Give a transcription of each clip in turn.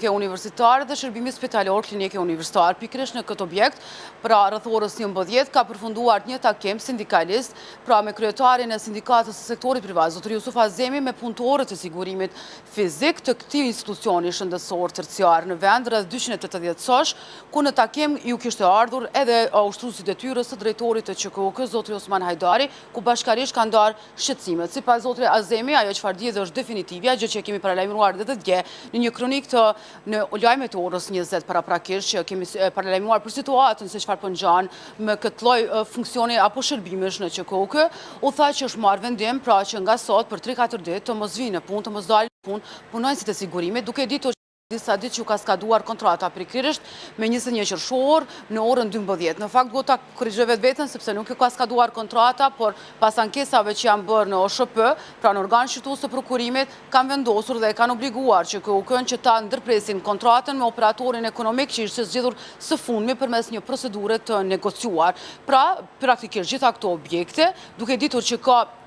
Universitar dhe shërbimi spitalor klinike universitar. Pikërisht në këtë objekt, pra rreth orës 11 ka përfunduar një takim sindikalist, pra me kryetarin e sindikatës së sektorit privat, zotëri Jusuf Azemi, me punëtorët e sigurimit fizik të këtij institucioni shëndetësor terciar në vend, rreth 280 sosh, ku në takim ju kishte ardhur edhe ushtruesi i detyrës së drejtorit të QKUK-s, zotëri Osman Hajdari, ku bashkërisht kanë ndarë shqetësimet. Sipas zotërit Azemi, ajo çfarë dihet është definitive, gjë që kemi paralajmëruar edhe dje në një kronik të në lajmet e orës 20 paraprakisht që kemi paralajmëruar për situatën se çfarë po ngjan me këtë lloj funksioni apo shërbimesh në QKUK, u tha që është marrë vendim pra që nga sot për 3-4 ditë të mos vinë në punë, të mos dalin në punë punonësit e sigurimit, duke ditur disa ditë që ka skaduar kontrata pikërisht me 21 qershor në orën 12. Në fakt do ta korrigjoj vetën sepse nuk ka skaduar kontrata, por pas ankesave që janë bërë në OSHP, pra në organ shqyrtues të prokurimit, kanë vendosur dhe kanë obliguar që QKUK-n që ta ndërpresin kontratën me operatorin ekonomik që ishte zgjedhur së fundmi përmes një procedure të negociuar. Pra, praktikisht gjitha këto objekte, duke ditur që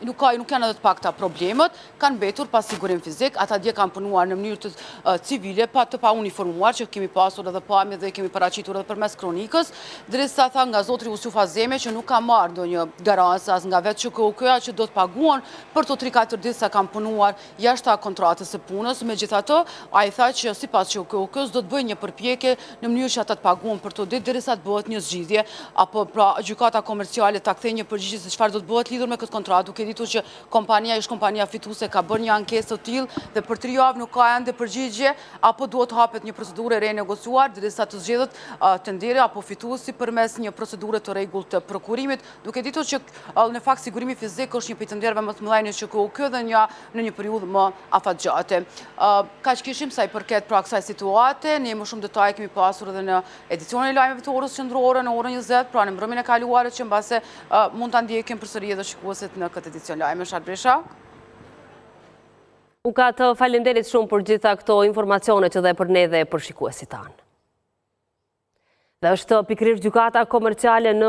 nuk janë edhe të pakta problemet, kanë mbetur pa sigurim fizik, ata dje kanë punuar në mënyrë të civile, pa të pa uniformuar, që kemi pasur edhe pamje dhe kemi paraqitur edhe përmes kronikës, derisa tha nga zotri Jusuf Azemi që nuk ka marrë ndonjë garancë as nga vetë QKUK-ja që do të paguan për to 3-4 ditë sa kanë punuar jashtë kontratës së punës. Megjithatë, ai tha që sipas QKUK-s do të bëjnë një përpjekje në mënyrë që ata të paguan për to ditë derisa të bëhet një zgjidhje apo pra gjykata komerciale ta kthejë një përgjigje se çfarë do të bëhet lidhur me këtë kontratë, duke ditur që kompania fituese ka bërë një ankesë të tillë dhe për 3 javë nuk ka ende përgjigje apo duhet hapet një procedurë renegociuar derisa të zgjedhet tenderi apo fituesi përmes një procedure të rregullt të prokurimit, duke ditur që në fakt sigurimi fizik është një prej tenderave më të mëdha në QKUK dhe në një periudhë më afatgjate. Kaq kishim sa i përket pra kësaj situate, ne më shumë detaje kemi pasur edhe në edicionin e lajmeve të orës qendrore në orën 20, pra në mbrëmjen e kaluar që mbase mund ta ndjekin përsëri edhe shikuesit në këtë edicion lajmesh. Arbresha. U ka të falenderit shumë për gjitha këto informacione që dhe për ne dhe për shikuesit tanë. Dhe është pikërisht gjykata komerciale në